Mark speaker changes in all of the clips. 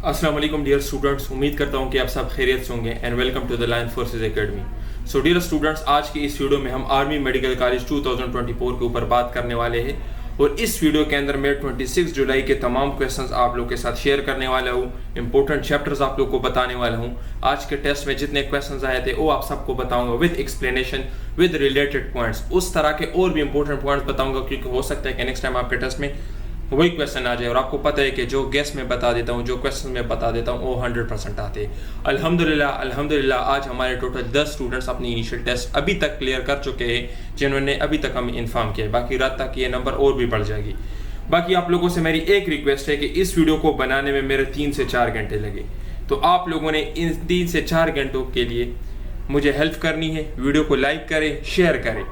Speaker 1: अस्सलाम वालेकुम dear students, उम्मीद करता हूं कि आप सब खैरियत से होंगे and welcome to the Lion Forces Academy. So dear students, आज की इस वीडियो में हम आर्मी मेडिकल कॉलेज 2024 के ऊपर बात करने वाले हैं और इस वीडियो के अंदर मैं 26 जुलाई के तमाम क्वेश्चंस आप लोग के साथ शेयर करने वाला हूं। इंपॉर्टेंट चैप्टर्स आप लोग को बताने वाला हूं। आज के टेस्ट में जितने क्वेश्चंस आए थे वो आप सबको बताऊंगा with explanation, with related points. उस तरह के और भी इंपॉर्टेंट पॉइंट्स बताऊंगा क्योंकि हो सकता है कि नेक्स्ट टाइम आपके टेस्ट में वही क्वेश्चन आ जाए और आपको पता है कि जो गेस में बता देता हूँ, जो क्वेश्चन में बता देता हूँ वो 100% आते हैं। अल्हम्दुलिल्लाह आज हमारे टोटल 10 स्टूडेंट्स अपनी इनिशियल टेस्ट अभी तक क्लियर कर चुके हैं जिन्होंने अभी तक हमें इन्फॉर्म किया है। बाकी रात तक ये नंबर और भी बढ़ जाएगी। बाकी आप लोगों से मेरी एक रिक्वेस्ट है कि इस वीडियो को बनाने में मेरे 3 से 4 घंटे लगे, तो आप लोगों ने इन 3 से 4 घंटों के लिए मुझे हेल्प करनी है। वीडियो को लाइक करें, शेयर करें।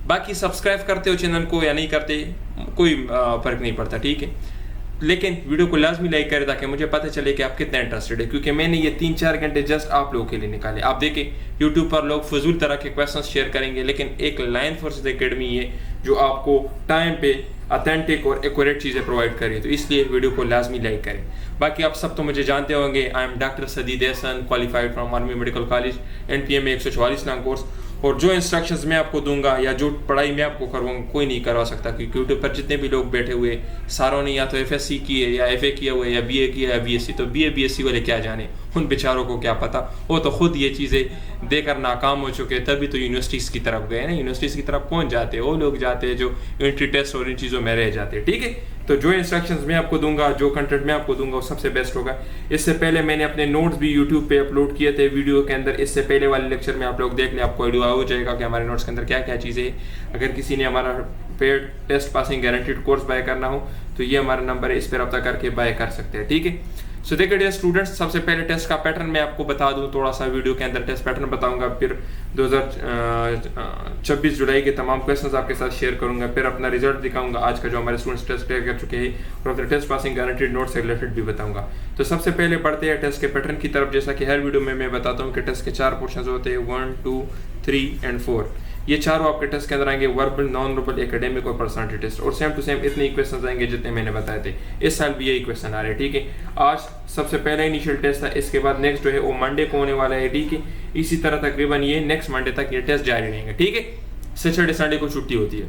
Speaker 1: बाकी सब्सक्राइब करते हो चैनल को या नहीं करते कोई फर्क नहीं पड़ता, ठीक है, लेकिन वीडियो को लाजमी लाइक करें ताकि मुझे पता चले कि आप कितना इंटरेस्टेड है, क्योंकि मैंने ये 3-4 घंटे जस्ट आप लोगों के लिए निकाले। आप देखें यूट्यूब पर लोग फजूल तरह के क्वेश्चंस शेयर करेंगे, लेकिन एक लायन फोर्सेस एकेडमी है जो आपको टाइम पे ऑथेंटिक और एक्यूरेट चीज़ें प्रोवाइड करें, तो इसलिए वीडियो को लाजमी लाइक करें। बाकी आप सब तो मुझे जानते होंगे, I am doctor Sadeed Ahsan, qualified from army medical college, NPM में 144 नाम कोर्स। और जो इंस्ट्रक्शंस मैं आपको दूंगा या जो पढ़ाई मैं आपको करवाऊंगा कोई नहीं करवा सकता, क्योंकि यूट्यूब पर जितने भी लोग बैठे हुए सारों ने या तो FSC की है या FA किया हुआ है या BA किया है या BSc, तो BA BSc वाले क्या जाने, उन बेचारों को क्या पता। वो तो खुद ये चीज़ें देकर नाकाम हो चुके हैं, तभी तो यूनिवर्सिटीज़ की तरफ गए ना। यूनिवर्सिटीज़ की तरफ कौन जाते हैं? वो लोग जाते हैं जो एंट्री टेस्ट और इन चीज़ों में रह जाते हैं, ठीक है। तो जो इंस्ट्रक्शंस मैं आपको दूंगा, जो कंटेंट मैं आपको दूंगा वो सबसे बेस्ट होगा। इससे पहले मैंने अपने नोट्स भी यूट्यूब पे अपलोड किए थे वीडियो के अंदर। इससे पहले वाले लेक्चर में आप लोग देख लें, आपको आइडिया हो जाएगा कि हमारे नोट्स के अंदर क्या क्या चीज़ें हैं। अगर किसी ने हमारा paid test passing guaranteed course buy करना हो तो ये हमारा नंबर है, इस पर रब्ता करके बाय कर सकते हैं, ठीक है। सो देखिए डियर स्टूडेंट्स, सबसे पहले टेस्ट का पैटर्न मैं आपको बता दूं, थोड़ा सा वीडियो के अंदर टेस्ट पैटर्न बताऊंगा, फिर 2026 जुलाई के तमाम क्वेश्चंस आपके साथ शेयर करूंगा, फिर अपना रिजल्ट दिखाऊंगा आज का जो हमारे स्टूडेंट्स टेस्ट क्लियर कर चुके हैं, और अपने टेस्ट पासिंग गारंटीड नोट से रिलेटेड भी बताऊंगा। तो सबसे पहले बढ़ते हैं टेस्ट के पैटर्न की तरफ। जैसा कि हर वीडियो में मैं बताता हूँ कि टेस्ट के 4 पोर्शन होते हैं, 1, 2, 3 एंड 4। ये चारों आपके टेस्ट के अंदर आएंगे, वर्बल, नॉन वर्बल, एकेडमिक और पर्सनालिटी टेस्ट, और सेम टू सेम इतने ही क्वेश्चन आएंगे जितने मैंने बताए थे। इस साल भी यही क्वेश्चन आ रहे हैं, ठीक है। आज सबसे पहला इनिशियल टेस्ट था, इसके बाद नेक्स्ट जो है वो मंडे को होने वाला है, ठीक है। इसी तरह तकरीबन ये नेक्स्ट मंडे तक ये टेस्ट जारी रहेंगे, ठीक है। सैटरडे संडे को छुट्टी होती है।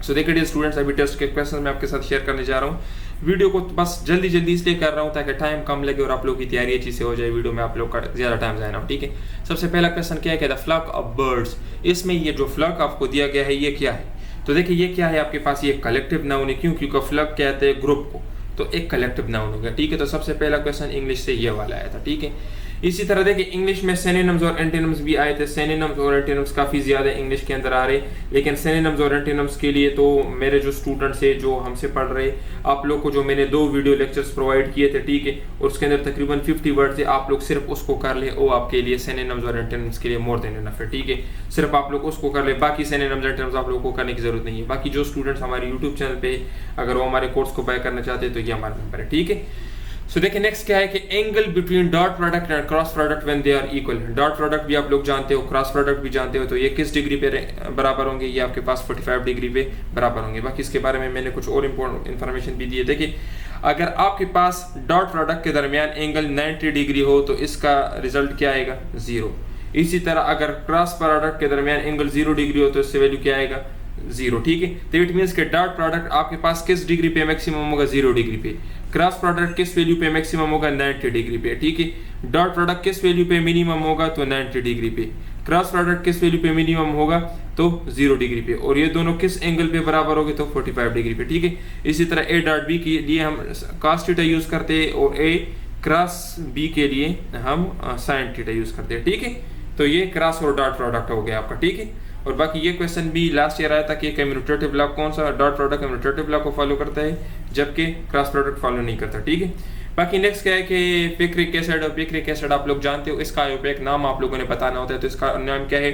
Speaker 1: सो देखिए स्टूडेंट्स, अभी टेस्ट के क्वेश्चन मैं आपके साथ शेयर करने जा रहा हूँ। वीडियो को बस जल्दी इसलिए कर रहा हूँ ताकि टाइम कम लगे और आप लोग की तैयारी अच्छी से हो जाए, वीडियो में आप लोग का ज़्यादा टाइम जाए ना, ठीक है। सबसे पहला क्वेश्चन क्या है कि द फ्लॉक ऑफ बर्ड्स। इसमें ये जो फ्लॉक आपको दिया गया है ये क्या है? तो देखिए ये क्या है आपके पास, ये कलेक्टिव नाउन है। क्यों? क्योंकि फ्लॉक कहते हैं ग्रुप को, तो एक कलेक्टिव नाउन हो गया, ठीक है। तो सबसे पहला क्वेश्चन इंग्लिश से ये वाला आया था, ठीक है। इसी तरह देखिए इंग्लिश में सिनोनिम्स और एंटोनिम्स भी आए थे। सिनोनिम्स और एंटोनिम्स काफ़ी ज़्यादा इंग्लिश के अंदर आ रहे, लेकिन सिनोनिम्स और एंटोनिम्स के लिए तो मेरे जो स्टूडेंट्स है जो हमसे पढ़ रहे, आप लोग को जो मैंने 2 वीडियो लेक्चर्स प्रोवाइड किए थे, ठीक है, और उसके अंदर तकरीबन 50 वर्ड थे, आप लोग सिर्फ उसको कर ले, वो आपके लिए सिनोनिम्स और एंटोनिम्स के लिए मोर देन इनफ है, ठीक है। सिर्फ आप लोग उसको कर ले, बाकी सिनोनिम्स एंटोनिम्स आप लोगों को करने की जरूरत नहीं है। बाकी जो स्टूडेंट्स हमारे यूट्यूब चैनल पे अगर वो हमारे कोर्स को बाय करना चाहते हैं तो ये हमारा नंबर है, ठीक है। सो देखिए नेक्स्ट क्या है कि angle between dot product and cross product when they are equal. Dot product भी आप लोग जानते हो, क्रॉस प्रोडक्ट भी जानते हो, तो ये किस डिग्री पे बराबर होंगे? ये आपके पास 45 डिग्री पे बराबर होंगे। बाकी इसके बारे में मैंने कुछ और इंपॉर्टेंट इन्फॉर्मेशन भी दी है। देखिए अगर आपके पास डॉट प्रोडक्ट के दरमियान एंगल 90 डिग्री हो तो इसका रिजल्ट क्या आएगा? 0। इसी तरह अगर क्रॉस प्रोडक्ट के दरमियान एंगल 0 डिग्री हो तो इससे वैल्यू क्या आएगा? 0, ठीक है। तो इट मीन्स के डॉट प्रोडक्ट आपके पास किस डिग्री पे मैक्सिमम होगा? 0 डिग्री पे। क्रॉस प्रोडक्ट किस वैल्यू पे मैक्सिमम होगा? 90 डिग्री पे, ठीक है। डॉट प्रोडक्ट किस वैल्यू पे मिनिमम होगा? तो 90 डिग्री पे। क्रॉस प्रोडक्ट किस वैल्यू पे मिनिमम होगा? तो 0 डिग्री पे। और ये दोनों किस एंगल पे बराबर होंगे? तो 45 डिग्री पे, ठीक है। इसी तरह ए डॉट बी के लिए हम cos थीटा यूज करते हैं और ए क्रॉस बी के लिए हम sin थीटा यूज करते हैं, ठीक है। तो ये क्रॉस और डॉट प्रोडक्ट हो गया आपका, ठीक है। और बाकी ये क्वेश्चन भी लास्ट ईयर आया था कि कम्यूटेटिव लॉ कौन सा डॉट प्रोडक्ट कम्यूटेटिव लॉ को फॉलो करता है जबकि क्रॉस प्रोडक्ट फॉलो नहीं करता, ठीक है। बाकी नेक्स्ट क्या है कि पिक्रिक एसिड और पिक्रिक एसिड आप लोग जानते हो, इसका एक नाम आप लोगों ने बताना होता है, तो इसका नाम क्या है?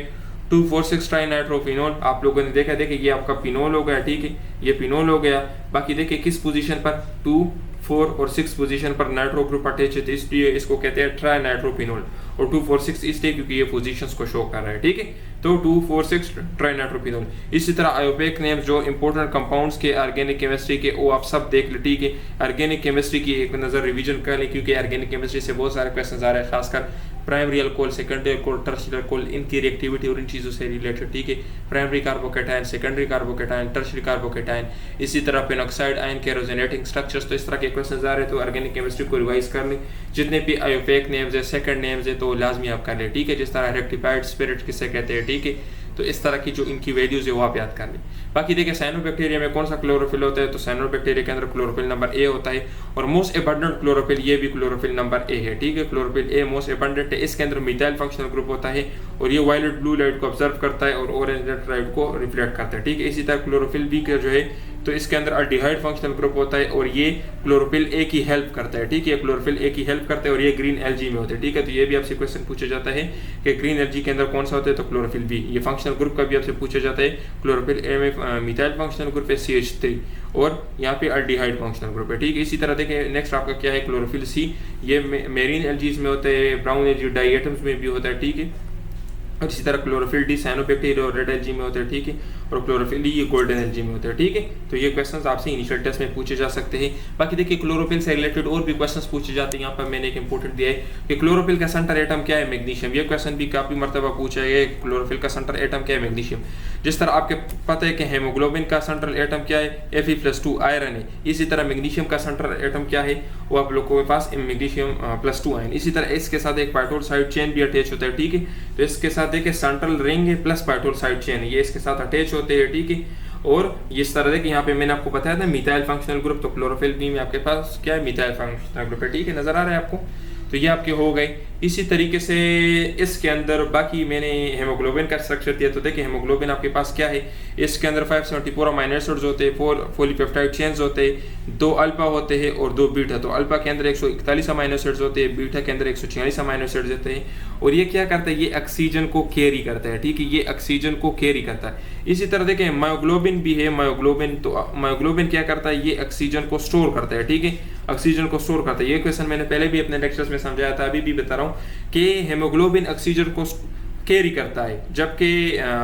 Speaker 1: 2,4,6 ट्राइनाइट्रोफिनोल। आप लोगों ने देखा, देखिए ये आपका फिनोल हो गया, ठीक है, ये फिनोल हो गया। बाकी देखिए किस पोजीशन पर? 4 और 6 पोजीशन पर नाइट्रो ग्रुप अटैच है, तो इसलिए इसको कहते हैं ट्राई नाइट्रोपिनोल। और 2,4,6 इसलिए क्योंकि ये पोजीशंस को शो कर रहा है, ठीक है। तो 2,4,6 ट्राई नाइट्रोपिनोल। इसी तरह आयोपेक नेम्स जो इंपॉर्टेंट कंपाउंड्स के ऑर्गेनिक केमिस्ट्री के, वो आप सब देख लें, ठीक है। ऑर्गेनिक केमिस्ट्री की एक नज़र रिवीजन कर लें, क्योंकि ऑर्गेनिक केमिस्ट्री से बहुत सारे क्वेश्चन आ रहे हैं, खासकर primary alcohol, secondary alcohol, tertiary alcohol, इनकी रिएक्टिविटी और इन चीज़ों से रिलेटेड, ठीक है। Primary carbocation, secondary carbocation, tertiary carbocation, इसी तरह पेनॉक्साइड आयन के रेजोनेटिंग स्ट्रक्चर्स, तो इस तरह के क्वेश्चन आ रहे हैं। तो ऑर्गेनिक केमिस्ट्री को रिवाइज कर लें, जितने भी आयोपेक नेम्स है, सेकंड नेम्स है, तो लाजमी आप कर लें, ठीक है। जिस तरह रेक्टिफाइड स्पिरिट किसे कहते हैं, ठीक है। तो इस तरह की जो इनकी वैल्यूज है वो आप याद कर लें। बाकी देखिए साइनोबैक्टीरिया में कौन सा क्लोरोफिल होता है, तो साइनोबैक्टीरिया के अंदर क्लोरोफिल नंबर ए होता है, और मोस्ट एबंडेंट क्लोरोफिल ये भी क्लोरोफिल नंबर ए है, ठीक है। क्लोरोफिल ए मोस्ट एबंडेंट है। इसके अंदर मिथाइल फंक्शनल ग्रुप होता है, और ये वायलेट ब्लू लाइट को ऑब्जर्व करता है और ऑरेंज लाइट को रिफ्लेक्ट करता है, ठीक है। इसी तरह क्लोरोफिल बी का जो है, तो इसके अंदर अल्डिहाइड फंक्शनल ग्रुप होता है, और ये क्लोरोफिल ए की हेल्प करता है, ठीक है। क्लोरोफिल ए की हेल्प करता है, और ये ग्रीन एलजी में होते हैं, ठीक है। तो ये भी आपसे क्वेश्चन पूछा जाता है कि ग्रीन एलजी के अंदर कौन सा होता है, तो क्लोरोफिल बी। ये फंक्शनल ग्रुप का भी आपसे पूछा जाता है। क्लोरोफिल ए में मिथाइल फंक्शनल ग्रुप है CH3, और यहाँ पे अल्डिहाइड फंक्शनल ग्रुप है, ठीक है। इसी तरह देखिए नेक्स्ट आपका क्या है, क्लोरोफिल सी। ये मेरीन एलजीज में होता है, ब्राउन एलजी डाइएटम्स में भी होता है, ठीक है। और इसी तरह क्लोरोफिल डी साइनोबैक्टीरिया और रेड एलजी में होते हैं, ठीक है। और क्लोरोफिल डी ये गोल्डन एलजी में होते हैं, ठीक है। तो ये क्वेश्चंस आपसे इनिशियल टेस्ट में पूछे जा सकते हैं। बाकी देखिए क्लोरोफिल से रिलेटेड और भी क्वेश्चंस पूछे जाते हैं। यहाँ पर मैंने एक इंपॉर्टेंट दिया है कि क्लोरोफिल का सेंटर एटम क्या है, मैग्नीशियम। ये क्वेश्चन भी काफी मरतबा पूछा है, क्लोरोफिल का सेंटर एटम क्या है, मैग्नीशियम। जिस तरह आपके पता है कि हेमोग्लोबिन का सेंट्रल एटम क्या है, Fe+2 आयरन है। इसी तरह मैग्नीशियम का सेंट्रल एटम क्या है, वो आप लोगों के पास मैग्नीशियम +2 आयन। इसी तरह इसके साथ एक पाइटोल साइड चेन भी अटैच होता है, ठीक है। तो इसके साथ देखिए सेंट्रल रिंग है प्लस पाइटोल साइड चेन है, ये इसके साथ अटैच होते हैं, ठीक है। और इस तरह देखिए यहाँ पे मैंने आपको बताया था मिथाइल फंक्शनल ग्रुप, तो क्लोरोफिल बी में आपके पास क्या है, मिथाइल फंक्शनल ग्रुप है, ठीक है। नजर आ रहा है आपको, तो ये आपके हो गए। इसी तरीके से इसके अंदर बाकी मैंने हेमोग्लोबिन का स्ट्रक्चर दिया, तो देखिए हेमोग्लोबिन आपके पास क्या है, इसके अंदर 574 अमीनो एसिड्स होते हैं, 4 पॉलीपेप्टाइड चेन्स होते हैं, 2 अल्फा होते हैं और 2 बीटा। तो अल्फा के अंदर 141 अमीनो एसिड्स होते हैं, बीटा के अंदर 146 अमीनो एसिड्स होते हैं। और ये क्या करता है, ये ऑक्सीजन को कैरी करता है, ठीक है। ये ऑक्सीजन को कैरी करता है। इसी तरह देखें मायोग्लोबिन भी है, मायोग्लोबिन, तो मायोग्लोबिन क्या करता है, ये ऑक्सीजन को स्टोर करता है, ठीक है। ऑक्सीजन को स्टोर करता है। ये क्वेश्चन मैंने पहले भी अपने लेक्चर्स में समझाया था, अभी भी बता रहा हूँ कि हेमोग्लोबिन ऑक्सीजन को कैरी करता है, जबकि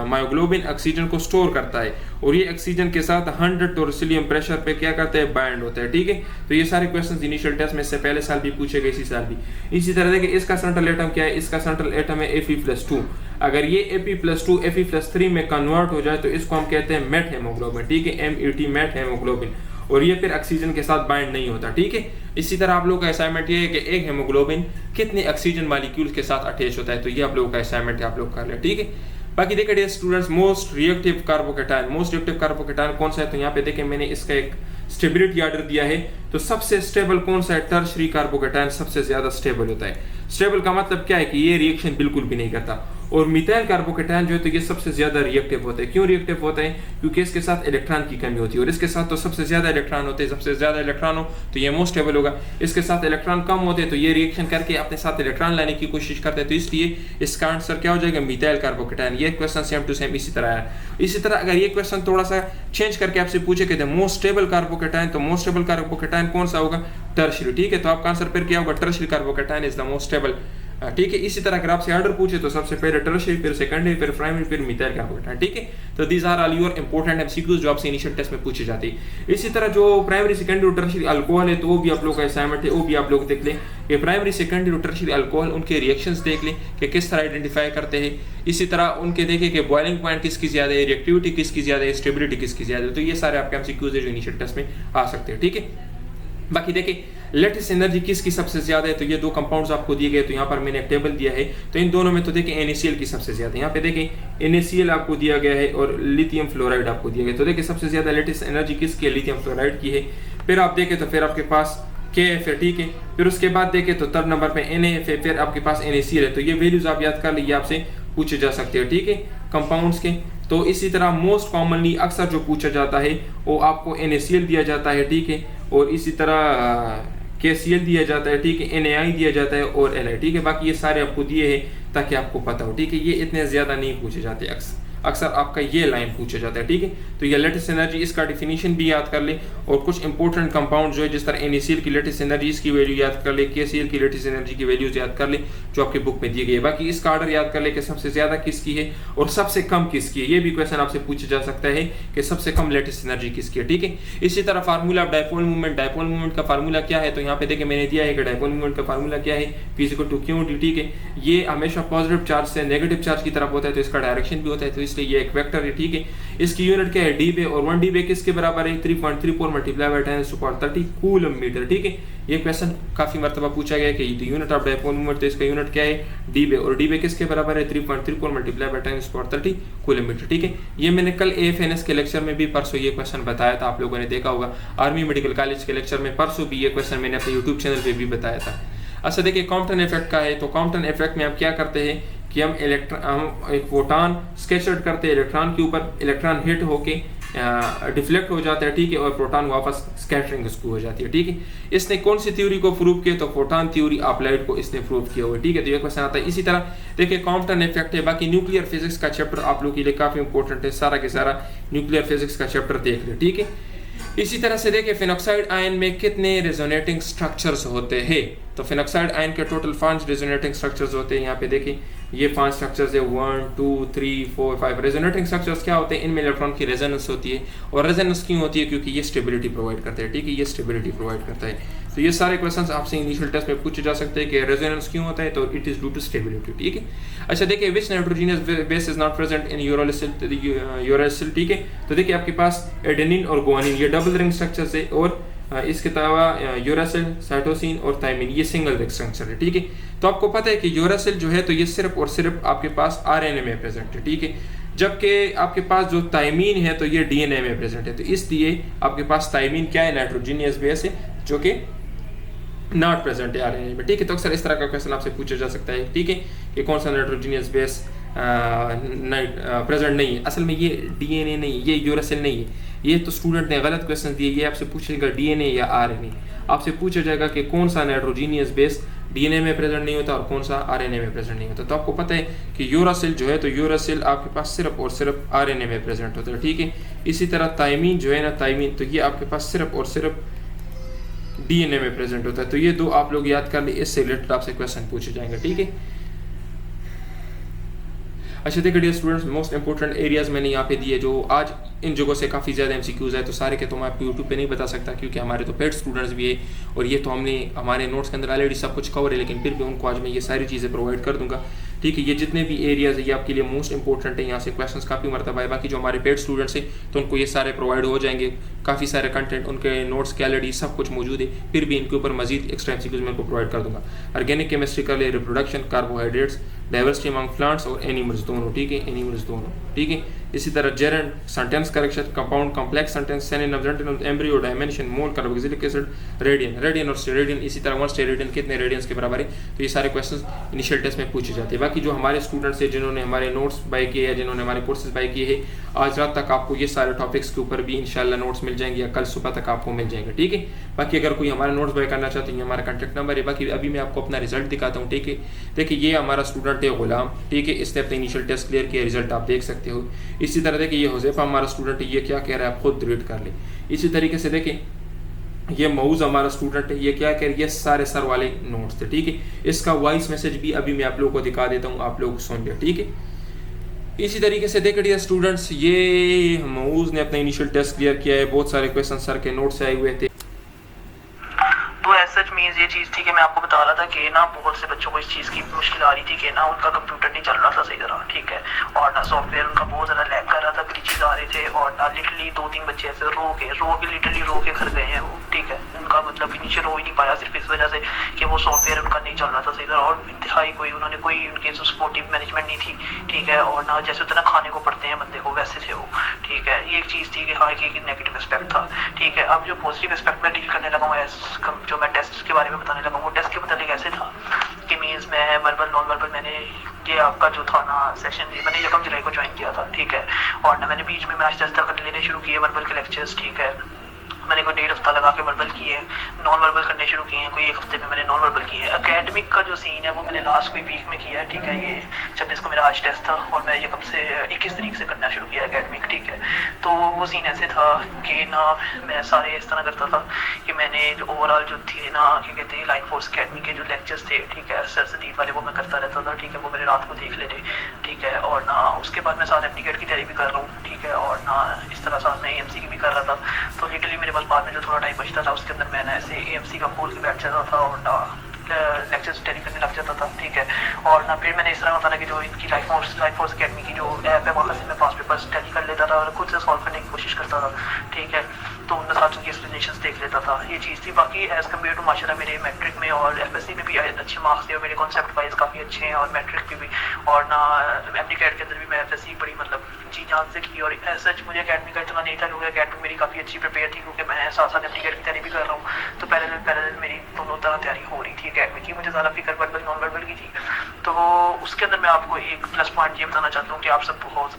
Speaker 1: मायोग्लोबिन ऑक्सीजन को स्टोर करता है, और ये ऑक्सीजन के साथ 100 टोरसिलियम प्रेशर पे क्या करता है, बाइंड होता है, ठीक है। तो ये सारे क्वेश्चंस इनिशियल टेस्ट में इससे पहले साल भी पूछे गए, इसी साल भी। इसी तरह देखिए इसका सेंट्रल एटम क्या है, इसका सेंट्रल एटम है Fe+2। अगर ये Fe+2 Fe+3 में कन्वर्ट हो जाए तो इसको हम कहते हैं मेट हेमोग्लोबिन, ठीक है। MET मेट हेमोग्लोबिन, और ये फिर ऑक्सीजन के साथ बाइंड नहीं होता, ठीक है। इसी तरह आप लोगों का असाइनमेंट ये है कि एक हेमोग्लोबिन कितने ऑक्सीजन मॉलिक्यूल्स के साथ अटैच होता है, तो ये आप लोगों का असाइनमेंट है, आप लोग कर लें, ठीक है। बाकी देखिए dear students, most reactive carbocation कौन सा है, तो यहाँ पे देखिए मैंने इसका एक स्टेबिलिटी ऑर्डर दिया है। तो सबसे स्टेबल कौन सा है, टर्शियरी कार्बोकेटाइन सबसे ज्यादा स्टेबल होता है। स्टेबल का मतलब क्या है कि ये रिएक्शन बिल्कुल भी नहीं करता। और मिथाइल कार्बोकेटाइन जो है तो ये सबसे ज्यादा रिएक्टिव होता है। क्यों रिएक्टिव होता है, क्योंकि इसके साथ इलेक्ट्रॉन की कमी होती है, और इसके साथ तो सबसे ज्यादा इलेक्ट्रॉन होते हैं। सबसे ज्यादा इलेक्ट्रॉन हो तो ये मोस्ट स्टेबल होगा, इसके साथ इलेक्ट्रॉन कम होते हैं तो ये रिएक्शन करके अपने साथ इलेक्ट्रॉन लाने की कोशिश करते हैं। तो इसलिए इसका आंसर क्या हो जाएगा, मिथाइल कार्बोकेटाइन। ये क्वेश्चन सेम टू सेम इसी तरह है। इसी तरह अगर ये क्वेश्चन थोड़ा सा चेंज करके आपसे पूछे कि मोस्ट स्टेबल कार्बोकेटाइन, तो मोस्ट स्टेबल कार्बोकेटाइन कौन सा होगा, टर्शियरी, ठीक है। तो आपका आंसर फिर क्या होगा, tertiary carbocation is the most stable, ठीक है। इसी तरह अगर आपसे ऑर्डर पूछे तो सबसे पहले टर्शियरी, फिर सेकेंडरी, फिर प्राइमरी, फिर मिथाइल कार्बोकेटाइन, ठीक है। तो these are all your important MCQs जो आपसे इनिशियल टेस्ट में पूछे जाते हैं। इसी तरह जो प्राइमरी, सेकेंडरी और टर्शियरी अल्कोहल है, तो वो भी आप लोगों का असाइनमेंट है, वो भी आप लोग देख लें कि प्राइमरी, सेकेंडरी और टर्शियरी अल्कोहल उनके रिएक्शंस देख लें कि किस तरह आइडेंटिफाई करते हैं। इसी तरह उनके देखें कि बॉइलिंग पॉइंट किसकी ज्यादा है, रिएक्टिविटी किसकी ज्यादा है, स्टेबिलिटी किसकी ज्यादा है। तो ये सारे आपके एमसीक्यूज है जो इनिशियल टेस्ट में आ सकते हैं, ठीक है। बाकी देखिए लेटेस्ट एनर्जी किसकी सबसे ज्यादा है, तो ये दो कंपाउंड्स आपको दिए गए, तो यहाँ पर मैंने एक टेबल दिया है। तो इन दोनों में तो देखिए NaCl की सबसे ज्यादा है, यहाँ पे देखिए NaCl आपको दिया गया है और लिथियम फ्लोराइड आपको दिया गया। तो देखिए सबसे ज्यादा लेटेस्ट एनर्जी किसकी है, लिथियम फ्लोराइड की है। फिर आप देखें तो फिर आपके पास KF है, ठीक है। फिर उसके बाद देखें तो थर्ड नंबर पे NaF है, फिर आपके पास NaCl है। तो ये वैल्यूज आप याद कर लीजिए, आपसे पूछे जा सकते हैं, ठीक है, कंपाउंड्स के। तो इसी तरह मोस्ट कॉमनली अक्सर जो पूछा जाता है वो आपको NaCl दिया जाता है, ठीक है। और इसी तरह KCl दिया जाता है, ठीक है, NaI दिया जाता है और Li, ठीक है। बाकी ये सारे आपको दिए हैं ताकि आपको पता हो, ठीक है। ये इतने ज्यादा नहीं पूछे जाते अक्सर आपका ये लाइन पूछा जाता है, ठीक है। तो ये लेटेस्ट एनर्जी, इसका डिफिनीशन भी याद कर ले, और कुछ इंपॉर्टेंट कंपाउंड जो है जिस तरह NaCl की लेटेस्ट एनर्जी की वैल्यू याद कर ले, KCl की लेटेस्ट एनर्जी की वैल्यूज याद कर ले जो आपके बुक में दी गई है। बाकी इसका ऑर्डर याद कर ले कि सबसे ज्यादा किसकी है और सबसे कम किसकी है। ये भी क्वेश्चन आपसे पूछा जा सकता है कि सबसे कम लेटेस्ट एनर्जी किसकी है, ठीक है। इसी तरह formula of dipole movement, dipole movement का फार्मूला क्या है, तो यहाँ पे देखिए मैंने दिया है कि डायपोल मूवमेंट का फार्मूला क्या है, P = Q, ठीक है। ये हमेशा पॉजिटिव चार्ज से नेगेटिव चार्ज की तरफ होता है, तो इसका डायरेक्शन भी होता है, तो इसलिए ये एक वेक्टर है, ठीक है। इसकी यूनिट क्या है, dB, और 1 dB किसके बराबर है, 3.34 मल्टीप्लाई बाय 10⁻30 कूलम मीटर, ठीक है। ये क्वेश्चन काफी मरतबा पूछा गया कि यूनिट ऑफ डायपोल मूवमेंट, तो इसका यूनिट क्या है, dB, और dB किसके बराबर है, 3.34 मल्टीप्लाई बाय 10⁻30 कूलम मीटर, ठीक है। ये मैंने कल AFNS के लेक्चर में भी परसों ये क्वेश्चन बताया था, आप लोगों ने देखा होगा। आर्मी मेडिकल कॉलेज के लेक्चर में परसों भी ये क्वेश्चन मैंने अपने यूट्यूब चैनल पे भी बताया था। अच्छा देखिए कॉम्पटन इफेक्ट का है, तो कॉम्पटन इफेक्ट में हम क्या करते हैं कि हम एक फोटॉन स्कैटर्ड करते हैं इलेक्ट्रॉन के ऊपर, इलेक्ट्रॉन हिट होके डिफ्लेक्ट हो जाता है, ठीक है, और प्रोटॉन वापस स्कैटरिंग उसको हो जाती है, ठीक है। इसने कौन सी थ्योरी को प्रूव किया, तो फोटॉन थ्योरी ऑफ लाइट को इसने प्रूव किया हुआ है, ठीक है। तो ये क्वेश्चन आता है। इसी तरह देखिए कॉम्पटन इफेक्ट है। बाकी न्यूक्लियर फिजिक्स का चैप्टर आप लोगों के लिए काफी इंपॉर्टेंट है, सारा के सारा न्यूक्लियर फिजिक्स का चैप्टर देख ले, ठीक है। इसी तरह से देखिए फिनॉक्साइड आयन में कितने रेजोनेटिंग स्ट्रक्चर्स होते हैं, तो फिनॉक्साइड आयन के टोटल 5 रेजोनेटिंग स्ट्रक्चर्स होते हैं। यहाँ पे देखिए ये 5 स्ट्रक्चर्स है, 1 2 3 4 5। रेजोनेटिंग स्ट्रक्चर्स क्या होते हैं, इनमें इलेक्ट्रॉन की रेजोनेंस होती है, और रेजोनेंस क्यों होती है, क्योंकि ये स्टेबिलिटी प्रोवाइड करते हैं, ठीक है, ये स्टेबिलिटी प्रोवाइड करता है। तो ये सारे क्वेश्चंस आपसे इनिशियल टेस्ट में पूछे जा सकते हैं कि रेजोनेंस क्यों होता है, तो it is due to stability, ठीक है। अच्छा देखिए which nitrogenous base is not present in uracil, ठीक है। तो देखिए आपके पास एडेनिन और गुआनिन ये डबल रिंग स्ट्रक्चर्स है, और इसके अलावा यूरासिल, साइटोसिन और थायमिन ये सिंगल रिंग स्ट्रक्चर है, ठीक है। तो आपको पता है कि यूरासिल जो है तो ये सिर्फ और सिर्फ आपके पास RNA में प्रेजेंट है, ठीक है, जबकि आपके पास जो थायमिन है तो ये DNA में प्रेजेंट है। तो इसलिए आपके पास थायमिन क्या है, नाइट्रोजनियस बेस है जो कि नॉट प्रेजेंट है RNA में, ठीक है। तो अक्सर इस तरह का क्वेश्चन आपसे पूछा जा सकता है, ठीक है, कि कौन सा नाइट्रोजनियस बेस प्रेजेंट नहीं है। असल में ये DNA नहीं, ये यूरासिल नहीं है, ये तो स्टूडेंट ने गलत क्वेश्चन दिए। ये आपसे पूछेगा DNA या RNA, आपसे पूछा जाएगा कि कौन सा नाइट्रोजनियस बेस DNA में प्रेजेंट नहीं होता और कौन सा RNA में प्रेजेंट नहीं होता। तो आपको पता है कि यूरासिल जो है तो यूरासिल आपके पास सिर्फ और सिर्फ RNA में प्रेजेंट होता है, ठीक है। इसी तरह थायमिन जो है ना, थायमिन तो ये आपके पास सिर्फ और सिर्फ DNA में प्रेजेंट होता है। तो ये दो आप लोग याद कर ले, इससे रिलेटेड आपसे क्वेश्चन पूछे जाएंगे, ठीक है। अच्छा देखिए dear students, most important areas मैंने यहाँ पे दिए, जो आज इन जगहों से काफ़ी ज़्यादा MCQs है, तो सारे के तो मैं आपको यूट्यूब पे नहीं बता सकता क्योंकि हमारे तो पेड स्टूडेंट्स भी है, और ये तो हमने हमारे नोट्स के अंदर ऑलरेडी सब कुछ कवर है, लेकिन फिर भी उनको आज मैं ये सारी चीज़ें प्रोवाइड कर दूंगा, ठीक है। ये जितने भी एरियाज है ये आपके लिए मोस्ट इंपॉर्टेंट है, यहाँ से क्वेश्चंस काफ़ी मरतबा है। बाकी जो हमारे पेड स्टूडेंट्स हैं तो उनको ये सारे प्रोवाइड हो जाएंगे, काफ़ी सारे कंटेंट उनके नोट्स के ऑलरेडी सब कुछ मौजूद है, फिर भी इनके ऊपर मजीद एक्स्ट्रा MCQs मैं उनको प्रोवाइड कर दूंगा। ऑर्गेनिक केमिस्ट्री का ले, reproduction, carbohydrates, diversity among plants और एनिमल्स दोनों, ठीक है, एनिमल्स दोनों, ठीक है। इसी तरह gerund, sentence correction, compound, complex sentence, synonyms, antonyms, embryo, dimension, mole, carboxylic acid, radian, radian और स्टेरेडियन। इसी तरह 1 स्टेरेडियन कितने रेडियंस के बराबर है, तो ये सारे क्वेश्चंस इनिशियल टेस्ट में पूछे जाते हैं। बाकी जो हमारे स्टूडेंट्स हैं जिन्होंने हमारे नोट्स बाय किए हैं, जिन्होंने हमारे कोर्सेज बाय किए हैं, आज रात तक आपको ये सारे टॉपिक्स के ऊपर भी इंशाल्लाह नोट्स मिल जाएंगे या कल सुबह तक आपको मिल जाएंगे, ठीक है। बाकी अगर कोई हमारे नोट्स बाय करना चाहते हैं, हमारा कॉन्टैक्ट नंबर है। बाकी अभी मैं आपको अपना रिजल्ट दिखाता हूँ, ठीक है। देखिए ये हमारा स्टूडेंट है गुलाम, ठीक है, इसने अपने इनिशियल टेस्ट क्लियर किया, रिजल्ट आप देख सकते हो। इसी तरह देखिए ये हुज़ैफा हमारा स्टूडेंट है, ये क्या कह रहा है आप खुद रीड कर ले। इसी तरीके से देखिए ये मऊज हमारा स्टूडेंट है, ये क्या कह रही है, सारे सर वाले नोट्स थे, ठीक है। इसका वॉइस मैसेज भी अभी मैं आप लोगों को दिखा देता हूँ, आप लोग सुन लिया, ठीक है। इसी तरीके से देख डियर स्टूडेंट्स, ये मऊज ने अपना इनिशियल टेस्ट क्लियर किया है, बहुत सारे क्वेश्चन सर के नोट से आए हुए थे।
Speaker 2: तो सच मीन्स ये चीज़ थी कि मैं आपको बता रहा था कि ना बहुत से बच्चों को इस चीज़ की मुश्किल आ रही थी कि ना उनका कंप्यूटर नहीं चल रहा था सही तरह, ठीक है, और ना सॉफ्टवेयर उनका बहुत ज़्यादा लैग कर रहा था, ग्लिचेस आ रहे थे, और ना लिटरली 2-3 बच्चे ऐसे रो के लिटरली रो के घर गए हैं वो, ठीक है। उनका मतलब कि नीचे रो ही नहीं पाया सिर्फ इस वजह से कि वो सॉफ्टवेयर उनका नहीं चल रहा था सही तरह, और इंतहाई उन्होंने कोई उनके सपोर्टिव मैनेजमेंट नहीं थी, ठीक है, और ना जैसे उतना खाने को पड़ते हैं बंदे को वैसे थे वो, ठीक है। ये एक चीज़ थी कि हाँ कि नेगेटिव एस्पेक्ट था, ठीक है। अब जो पॉजिटिव एस्पेक्ट में डील करने लगा हूँ, जो मैं टेस्ट के बारे में बताने लगा, वो टेस्ट के मतलब ऐसे था कि मीन्स मैं वर्बल नॉन वर्बल, मैंने ये आपका जो था ना सेशन मैंने 1 जुलाई को ज्वाइन किया था, ठीक है, और ना मैंने बीच में मैच टेस्ट लेने शुरू किए वर्बल के लेक्चर्स, ठीक है। मैंने कोई 1.5 हफ्ता लगा के वर्बल किए, नॉन वर्बल करने शुरू किए हैं, कोई 1 हफ्ते में मैंने नॉन वर्बल किए। अगेन एकेडमिक का जो सीन है वो मैंने लास्ट कोई वीक में किया है, ठीक है। ये 26 को मेरा आज टेस्ट था और मैं ये कब से 21 तारीख से करना शुरू किया एकेडमिक, ठीक है। तो वो सीन ऐसे था कि ना मैं सारे इस तरह करता था कि मैंने जो ओवरऑल जो थे ना क्या कहते हैं लाइन फोर्स अकेडमी के जो लेक्चर्स थे, ठीक है, सर सदीप वाले, वो मैं करता रहता था, ठीक है। वो मेरे रात को देख लेते, ठीक है। और ना उसके बाद मैं साथ एप्टीट्यूड की तैयारी भी कर रहा हूँ, ठीक है। और ना इस तरह साथ में AMC की भी कर रहा था। तो लिटरली मेरे पास बाद में जो थोड़ा टाइम बचता था उसके अंदर मैं ना ऐसे AMC का खोल के बैठ जाता था और ना लेक्चर्स स्टडी करने लग जाता था, ठीक है। और ना फिर मैंने इस तरह होता था कि जो इनकी लाइफ फोर्स अकेडमी की जो ऐप है वहाँ से मैं पास पेपर स्टडी कर लेता था और खुद से सॉल्व करने की कोशिश करता था, ठीक है। तो उनके साथ उनकी एक्सप्लेनेशन देख लेता था, ये चीज़ थी। बाकी एज़ कम्पेयर टू माशाल्लाह मेरे मैट्रिक में और FSC में भी अच्छे मार्क्स थे और मेरे कॉन्सेप्ट वाइज काफ़ी अच्छे हैं और मैट्रिक में भी। और ना एप्टीट्यूड के अंदर भी मैं FSC बड़ी मतलब जी जान से की। और सच मुझे अकेडमी का इतना नहीं था क्योंकि अकेडमी मेरी काफ़ी अच्छी प्रिपेयर थी क्योंकि मैं साथ साथ एप्टीट्यूड की तैयारी भी कर रहा हूँ। तो पैरेलल मेरी दोनों तरह तैयारी हो रही थी अकेडमी की। मुझे ज़्यादा फिक्र वर्बल नॉन वर्बल की थी। तो उसके अंदर मैं आपको एक प्लस पॉइंट ये बताना चाहता हूँ कि आप सब बहुत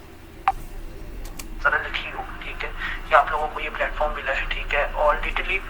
Speaker 2: ज़्यादा लकी हो, ठीक है, कि आप लोगों को ये प्लेटफॉर्म मिला है, ठीक है। और लिटरली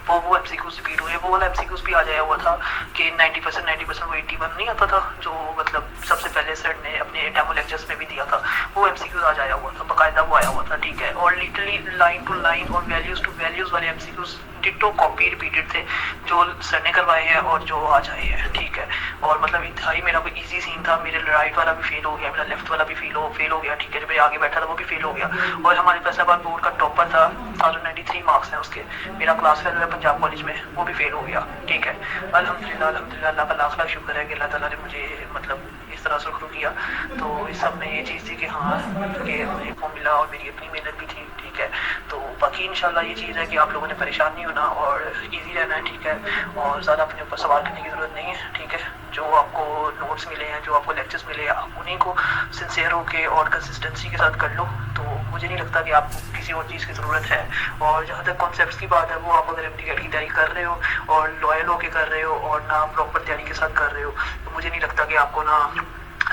Speaker 2: वो MCQ स्पीड हुई है, वो वाला MCQ भी आ जाया हुआ था कि 90% वो 81 नहीं आता था जो मतलब सबसे पहले सर ने अपने डेमो लेक्चर्स में भी दिया था। वो MCQ आ जाया हुआ था, बाकायदा वो आया हुआ था, ठीक है। और लिटरली लाइन टू लाइन और वैल्यूज टू वैल्यूज वाले MCQ डिट्टो कॉपी रिपीटेड थे जो सर ने करवाए हैं और जो आ जाए हैं, ठीक है। और मतलब इंतहाई मेरा कोई इजी सीन था। मेरे राइट वाला भी फेल हो गया, मेरा लेफ्ट वाला भी फेल हो गया, ठीक है। मेरे आगे बैठा था वो भी फेल हो गया। और हमारे फैसलाबाद बोर्ड का टॉपर था, 1093 मार्क्स हैं उसके। मेरा क्लास फेलो है पंजाब कॉलेज में, वो भी फेल हो गया, ठीक है। अल्हम्दुलिल्लाह अल्लाह का लाख लाख शुक्र है कि अल्लाह ताला ने मुझे मतलब इस तरह सुरखरू किया। तो इस सब में ये चीज़ थी कि हाँ कि मुझे फॉर्म मिला और मेरी अपनी मेहनत भी थी, ठीक है। तो बाकी इंशाल्लाह ये चीज़ है कि आप लोगों ने परेशान नहीं होना और इजी रहना है, ठीक है। और ज़्यादा अपने ऊपर सवाल करने की ज़रूरत नहीं है, ठीक है। जो आपको नोट्स मिले हैं, जो आपको लेक्चर्स मिले हैं, आप उन्हीं को सिंसियर होके और कंसिस्टेंसी के साथ कर लो। तो मुझे नहीं लगता कि आपको किसी और चीज़ की ज़रूरत है। और जहाँ तक कॉन्सेप्ट्स की बात है, वो आप अगर एप्टीट्यूड की तैयारी कर रहे हो और लॉयल होके कर रहे हो और ना प्रॉपर तैयारी के साथ कर रहे हो, तो मुझे नहीं लगता कि आपको ना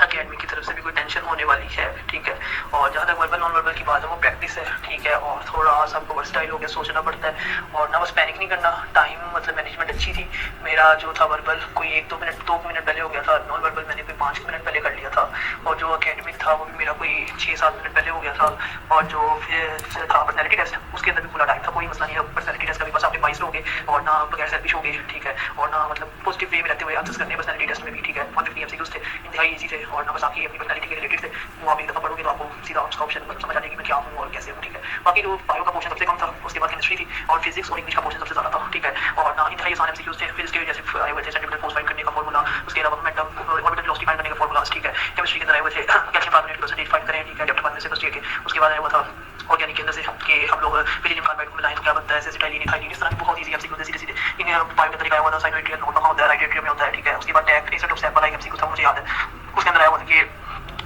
Speaker 2: अकेडमी की तरफ से भी कोई टेंशन होने वाली है, ठीक है। और जहाँ तक वर्बल नॉन वर्बल की बात है वो प्रैक्टिस है, ठीक है। और थोड़ा सबको वर्सटाइल होकर सोचना पड़ता है और ना बस पैनिक नहीं करना। टाइम मतलब मैनेजमेंट अच्छी थी। मेरा जो था वर्बल कोई 2 मिनट पहले हो गया था, नॉन वर्बल मैंने कोई 5 मिनट पहले कर लिया था। और जो अकेडमिक था वो भी मेरा कोई 6-7 मिनट पहले हो गया था। और जो फिर था पर्सनैलिटी टेस्ट, उसके अंदर भी पूरा टाइम था, कोई मसला नहीं है। पर्सनैलिटी टेस्ट का भी बस आपने 22 लोगे और ना बगैर सेल्फिश हो गए, ठीक है। और ना मतलब पॉजिटिव वे में रहते हुए आंसर्स करने पर्सनैलिटी टेस्ट में भी, ठीक है। 150 MCQs थे, इंतहाई ईजी थे। और ना बस आपकी अपनी पर्सनैलिटी के रिलेटेड थे, वो आप एक दफ़ा पढ़ोगे तो आपको सीधा उसका ऑप्शन मतलब समझ आ जाएगी मैं क्या हूँ और कैसे हूँ, ठीक है। बाकी जो बायो का पोर्शन सबसे कम था, उसके बाद केमिस्ट्री थी और फिजिक्स और इंग्लिश का पोर्शन सबसे ज़्यादा था, ठीक है। और ना इंतहाई आसान MCQs थे। फिजिक्स के जैसे आए हुए थे सेंटीमीटर फोर्स फाइंड करने का फॉर्मूला, उसके अलावा मोमेंटम ऑर्बिटल वेलोसिटी फाइंड करने का फॉर्मूला, ठीक है। केमिस्ट्री के अंदर आए हुए थे कैल्शियम कार्बोनेट परसेंटेज फाइंड करें, ठीक है, डेप्थ फार्मूले से फर्स्ट ईयर के। उसके बाद आया हुआ था ऑर्गेनिक के अंदर से कि हम लोग फिलियम कार्बाइड को मिलाएं तो क्या बनता है, एसिटाइलिन इथाइलिन, इस तरह की बहुत ईजी MCQ सीधे इन बायो का तरीका आया हुआ था। साइनोइट्रियल नोट कहाँ होता है, राइट एट्रियम में होता है, ठीक है। उसके बाद tact acid of sample MCQ था, मुझे याद है। उसके अंदर आया हुआ था कि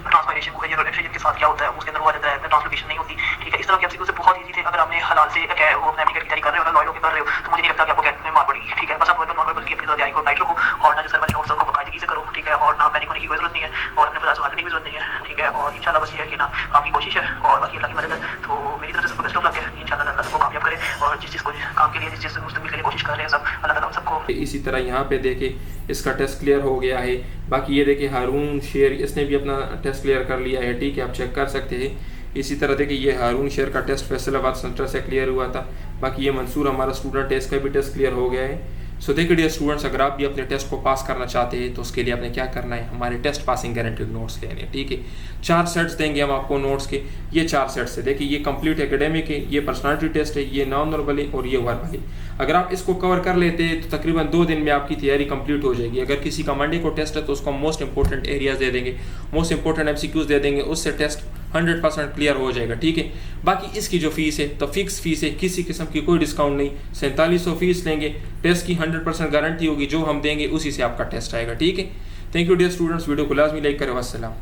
Speaker 2: ट्रांसफॉर्मेशन को हाइड्रोजन के साथ क्या होता है, उसके अंदर हुआ जाता है ट्रांसलोकेशन नहीं होती, ठीक है। इस तरह के MCQ से बहुत ईजी थे। अगर आपने हलाल से वो अपने एप्टीट्यूड की तैयारी कर रहे हो ना, लॉयल होकर कर रहे हो, तो मुझे नहीं लगता कि आपको कैट में मार पड़ेगी, ठीक है। बस आप वर्बल नॉन वर्बल की अपनी तैयारी को टाइट रखो और ना जो सर वाले नोट्स को बाकायदगी से करो, ठीक है। और ना पैनिक होने की कोई जरूरत नहीं है और अपने पता करने की भी जरूरत नहीं है, ठीक है। और इंशाल्लाह बस ये है कि ना आपकी कोशिश है और बाकी अल्लाह की मदद है। तो मेरी तरफ से सबको बेस्ट ऑफ लक है। इंशाल्लाह अल्लाह सबको कामयाब करे और जिस चीज़ को काम के लिए, जिस चीज़ मुस्तकबिल के लिए कोशिश कर रहे हैं सब, अल्लाह ताला सबको।
Speaker 1: इसी तरह यहाँ पे देखे इसका टेस्ट क्लियर हो गया है। बाकी ये देखिए हारून शेर, इसने भी अपना टेस्ट क्लियर कर लिया है, ठीक है, आप चेक कर सकते हैं। इसी तरह देखिए ये हारून शेर का टेस्ट फैसलाबाद सेंटर से क्लियर हुआ था। बाकी ये मंसूर हमारा स्टूडेंट है, इसका भी टेस्ट क्लियर हो गया है। सो देखिए डियर स्टूडेंट्स, अगर आप भी अपने टेस्ट को पास करना चाहते हैं तो उसके लिए आपने क्या करना है, हमारे टेस्ट पासिंग गारंटीड नोट्स लेने हैं, ठीक है। 4 सेट्स देंगे हम आपको नोट्स के। ये 4 सेट्स है, देखिए ये कंप्लीट एकेडमिक है, ये पर्सनालिटी टेस्ट है, ये नॉन वर्बल है और ये वर्बल है। अगर आप इसको कवर कर लेते हैं तो तकरीबन 2 दिन में आपकी तैयारी कंप्लीट हो जाएगी। अगर किसी का मंडे को टेस्ट है तो उसको मोस्ट इंपॉर्टेंट एरियाज दे देंगे, मोस्ट इंपॉर्टेंट MCQs दे देंगे, उससे टेस्ट 100% क्लियर हो जाएगा, ठीक है। बाकी इसकी जो फीस है तो फिक्स फीस है, किसी किस्म की कोई डिस्काउंट नहीं। 4700 फीस लेंगे, टेस्ट की 100% गारंटी होगी, जो हम देंगे उसी से आपका टेस्ट आएगा, ठीक है। Thank you dear students, video को लाजमी लाइक करें। वस्सलाम।